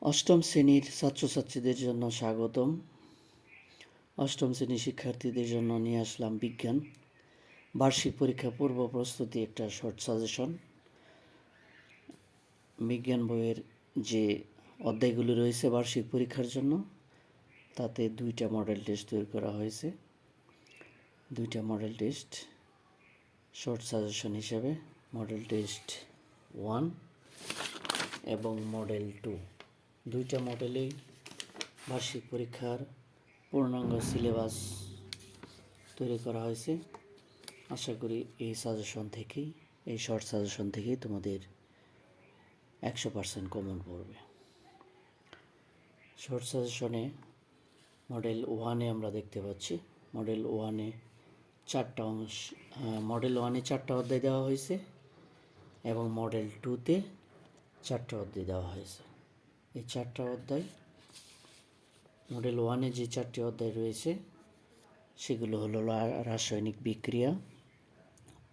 অষ্টম শ্রেণীর ছাত্রছাত্রীদের জন্য স্বাগতম। অষ্টম শ্রেণীর শিক্ষার্থীদের জন্য নিয়ে আসলাম বিজ্ঞান বার্ষিক পরীক্ষা পূর্ব প্রস্তুতি একটা শর্ট সাজেশন। বিজ্ঞান বইয়ের যে অধ্যায়গুলি রয়েছে বার্ষিক পরীক্ষার জন্য, তাতে দুইটা মডেল টেস্ট তৈরি করা হয়েছে। দুইটা মডেল টেস্ট শর্ট সাজেশন হিসেবে, মডেল টেস্ট 1 এবং মডেল 2। দুইটা মডেলেই বার্ষিক পরীক্ষার পূর্ণাঙ্গ সিলেবাস তৈরি করা হয়েছে। আশা করি এই শর্ট সাজেশন থেকেই তোমাদের 100% কমন পড়বে। শর্ট সাজেশনে মডেল 1-এ আমরা দেখতে পাচ্ছি, মডেল 1-এ চারটা অধ্যায় দেওয়া হয়েছে এবং মডেল 2-তে 4টা অধ্যায় দেওয়া হয়েছে। এই 4টা অধ্যায়, মডেল 1-এ যে 4টি অধ্যায় রয়েছে সেগুলো হলো রাসায়নিক বিক্রিয়া,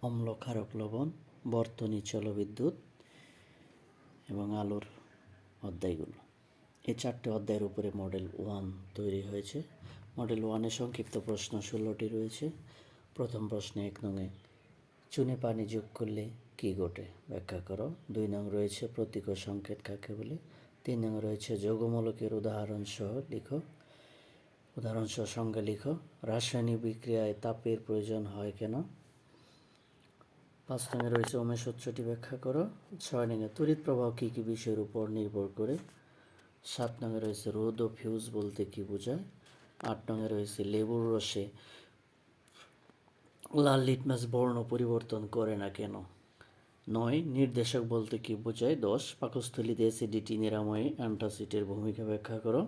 অম্ল ক্ষারক লবণ, বর্তনী জলবিদ্যুৎ এবং আলোর অধ্যায়গুলো। এই 4টে অধ্যায়ের উপরে মডেল 1 তৈরি হয়েছে। মডেল 1-এ সংক্ষিপ্ত প্রশ্ন 16টি রয়েছে। প্রথম প্রশ্নে 1 নংয়ে চুনে পানি যোগ করলে কী ঘটে ব্যাখ্যা করো। 2 নং রয়েছে প্রতীক ও সংকেত কাকে বলে। 3 নং রয়েছে যৌগমূলকের উদাহরণসহ সংজ্ঞা লিখো। রাসায়নিক বিক্রিয়ায় তাপের প্রয়োজন হয় কেন। 5 নংয়ে রয়েছে ওমের সূত্রটি ব্যাখ্যা করো। 6 নংয়ে তড়িৎ প্রবাহ কী কী বিষয়ের উপর নির্ভর করে। 7 নংয়ে রয়েছে রোদ ও ফিউজ বলতে কী বোঝায়। 8 নংয়ে রয়েছে লেবুর রসে লাল লিটমাস বর্ণ পরিবর্তন করে না কেন। 9 নির্দেশক বলতে কী বোঝায়। 10 পাকস্থলীতে অ্যাসিডিটি নিরাময়ে অ্যান্টাসিডের ভূমিকা ব্যাখ্যা করো।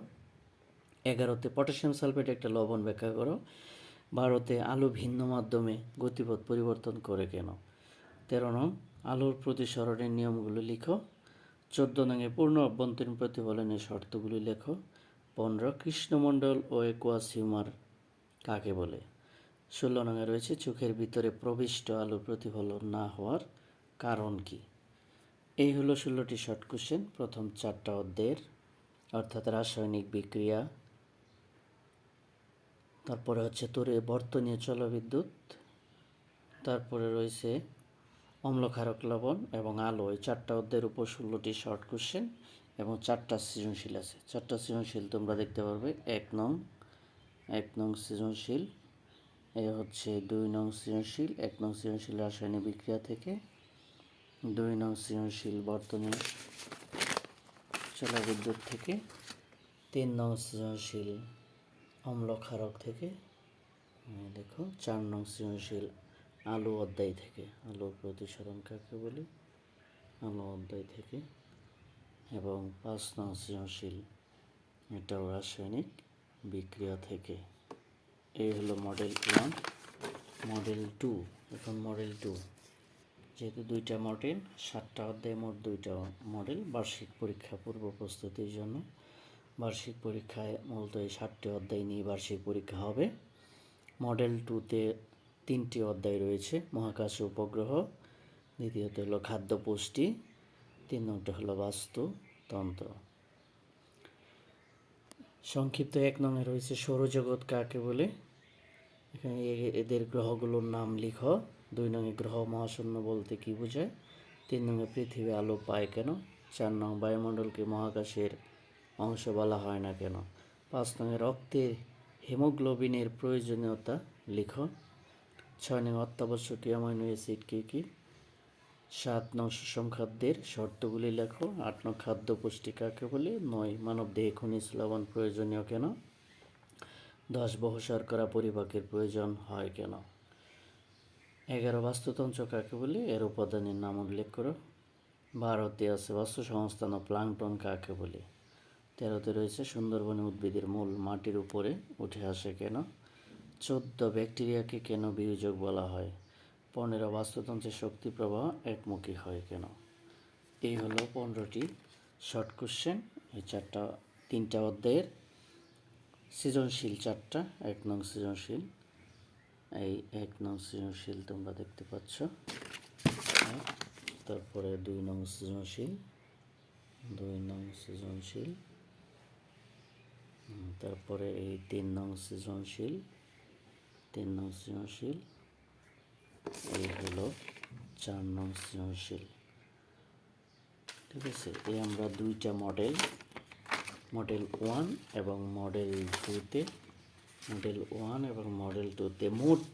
11তে পটাশিয়াম সালফেট একটা লবণ ব্যাখ্যা করো। 12তে আলো ভিন্ন মাধ্যমে গতিপথ পরিবর্তন করে কেন। 13 নং আলোর প্রতিসরণের নিয়মগুলো লিখো। 14 নংয়ে পূর্ণ অভ্যন্তরীণ প্রতিফলনের শর্তগুলি লেখো। 15 কৃষ্ণমণ্ডল ও অ্যাকুয়াস হিউমার কাকে বলে। 16 নংয়ে রয়েছে চোখের ভিতরে প্রবিষ্ট আলোর প্রতিফলন না হওয়ার কারণ কি। এই হলো 16টি শর্ট কোশ্চেন প্রথম 4টা অধ্যায়ের, অর্থাৎ রাসায়নিক বিক্রিয়া, তারপরে হচ্ছে বর্তনীয় জলবিদ্যুৎ, তারপরে রয়েছে অম্লক্ষারক লবণ এবং আলো। এই 4টা অধ্যায়ের উপর 16টি শর্ট কোশ্চেন এবং 4টা সৃজনশীল আছে। 4টা সৃজনশীল তোমরা দেখতে পারবে। 1 নং সৃজনশীল, এ হচ্ছে 2 নং সৃজনশীল। 1 নং সৃজনশীল রাসায়নিক বিক্রিয়া থেকে, 2 নং সৃজনশীল বর্তনীয় জলবিদ্যুৎ থেকে, 3 নং সৃজনশীল অম্লক্ষারক থেকে, দেখো 4 নং সৃজনশীল আলো অধ্যায় থেকে, আলোর প্রতিসরণ কাকে বলি, আলো অধ্যায় থেকে, এবং 5 নং সৃজনশীল এটাও রাসায়নিক বিক্রিয়া থেকে। এই হলো মডেল 1। মডেল 2, এখন মডেল 2, যেহেতু 2টা মডেল, 7টা অধ্যায়, মোট 2টা মডেল বার্ষিক পরীক্ষা পূর্ব প্রস্তুতির জন্য। বার্ষিক পরীক্ষায় মূলত এই 7টি অধ্যায় নিয়ে বার্ষিক পরীক্ষা হবে। মডেল 2-তে 3টি অধ্যায় রয়েছে। মহাকাশ উপগ্রহ, দ্বিতীয়ত হলো খাদ্য পুষ্টি, 3 নংটা হলো বাস্তুতন্ত্র। সংক্ষিপ্ত 1 নংয়ে রয়েছে সৌরজগৎ কাকে বলে। এখানে এদের গ্রহগুলোর নাম লিখো। 2 নংয়ে গ্রহ মহাশূন্য বলতে কী বোঝায়। 3 নংয়ে পৃথিবী আলো পায় কেন। 4 নং বায়ুমণ্ডলকে মহাকাশের অংশ বলা হয় না কেন। 5 নংয়ে রক্তের হিমোগ্লোবিনের প্রয়োজনীয়তা লিখো। 6 নং অত্যাবশ্যকীয় অ্যামাইনো অ্যাসিড কী কী। 7 নং সুষম খাদ্যের শর্তগুলি লেখো। 8 নং খাদ্য পুষ্টি কাকে বলে। 9 মানবদেহে খনিজ লবণ প্রয়োজনীয় কেন। 10 বহু শর্করা পরিপাকের প্রয়োজন হয় কেন। 11 বাস্তুতন্ত্র কাকে বলে, এর উপাদানের নাম উল্লেখ করো। 12তে আছে বাস্তুসংস্থান ও প্লাঙ্কটন কাকে বলে। 13তে রয়েছে সুন্দরবনে উদ্ভিদের মূল মাটির উপরে উঠে আসে কেন। 14 ব্যাকটেরিয়াকে কেন বিয়োজক বলা হয়। 15 বাস্তুতন্ত্রের শক্তি প্রবাহ একমুখী হয় কেন। এই হলো 15টি শর্ট কোশ্চেন এই 3টা অধ্যায়ের। সৃজনশীল 4টা। 1 নং সৃজনশীল, এই 1 নং সৃজনশীল তোমরা দেখতে পাচ্ছ। তারপরে 2 নং সৃজনশীল, 2 নং সৃজনশীল, তারপরে এই 3 নং সৃজনশীল, 3 নং সৃজনশীল, এই হলো 4 নং সৃজনশীল। ঠিক আছে, এই আমরা দুইটা মডেল, মডেল 1 এবং মডেল 2তে, মডেল 1 এবং মডেল 2তে মোট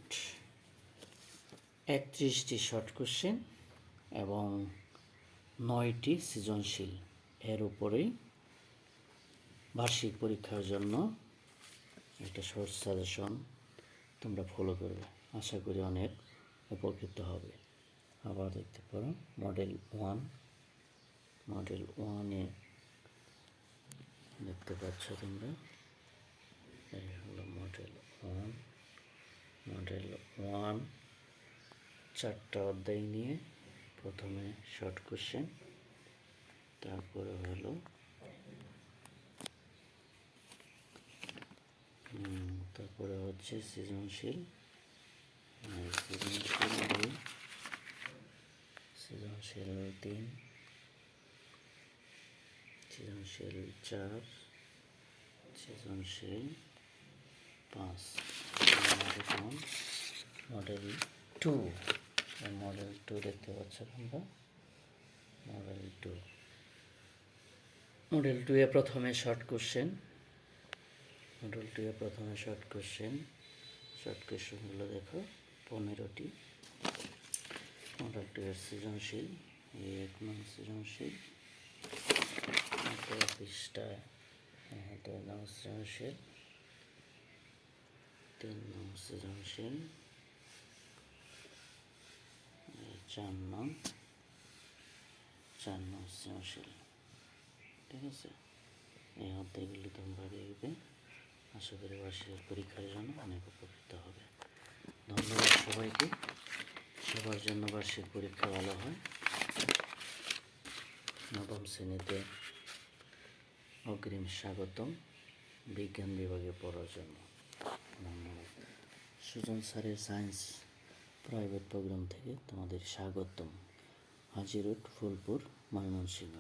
31টি শর্ট কোশ্চেন এবং 9টি সৃজনশীল, এর উপরেই বার্ষিক পরীক্ষার জন্য একটা শর্ট সাজেশন তোমরা ফলো করবে। আশা করি অনেক উপকৃত হবে। আবার দেখতে পারো মডেল 1, মডেল 1-এ দেখতে পাচ্ছ তোমরা, এই হলো মডেল 1। মডেল 1 4টা অধ্যায় নিয়ে প্রথমে শর্ট কোশ্চেন, তারপরে হলো তারপরে হচ্ছে সৃজনশীল, সৃজনশীল 2, সৃজনশীল 3, সৃজনশীল 4, সৃজনশীল 5। মডেল 2, মডেল 2 দেখতে পাচ্ছ তোমরা, মডেল 2। মডেল 2-এ প্রথমে শর্ট কোশ্চেন, মডেল 2-এ প্রথমে শর্ট কোশ্চেন, শর্ট কোশ্চেনগুলো দেখো 15টি। মডেল 2-এর সৃজনশীল, এই 1 নং সৃজনশীল, পৃষ্ঠায় 2 নং সৃজনশীল, 3 নং সৃজনশীল, 4 নং সৃজনশীল। ঠিক আছে, এই অধ্যায়গুলি তোমরা দেখবে, আশা করি বার্ষিক পরীক্ষার জন্য অনেক উপকৃত হবে। ধন্যবাদ সবাইকে। সবার জন্য বার্ষিক পরীক্ষা ভালো হয়। 9ম শ্রেণীতে অগ্রিম স্বাগতম বিজ্ঞান বিভাগে পড়ার জন্য। ধন্যবাদ। সুজন স্যারের সায়েন্স প্রাইভেট প্রোগ্রাম থেকে তোমাদের স্বাগতম। হাজিরোড, ফুলপুর, ময়মনসিংহ।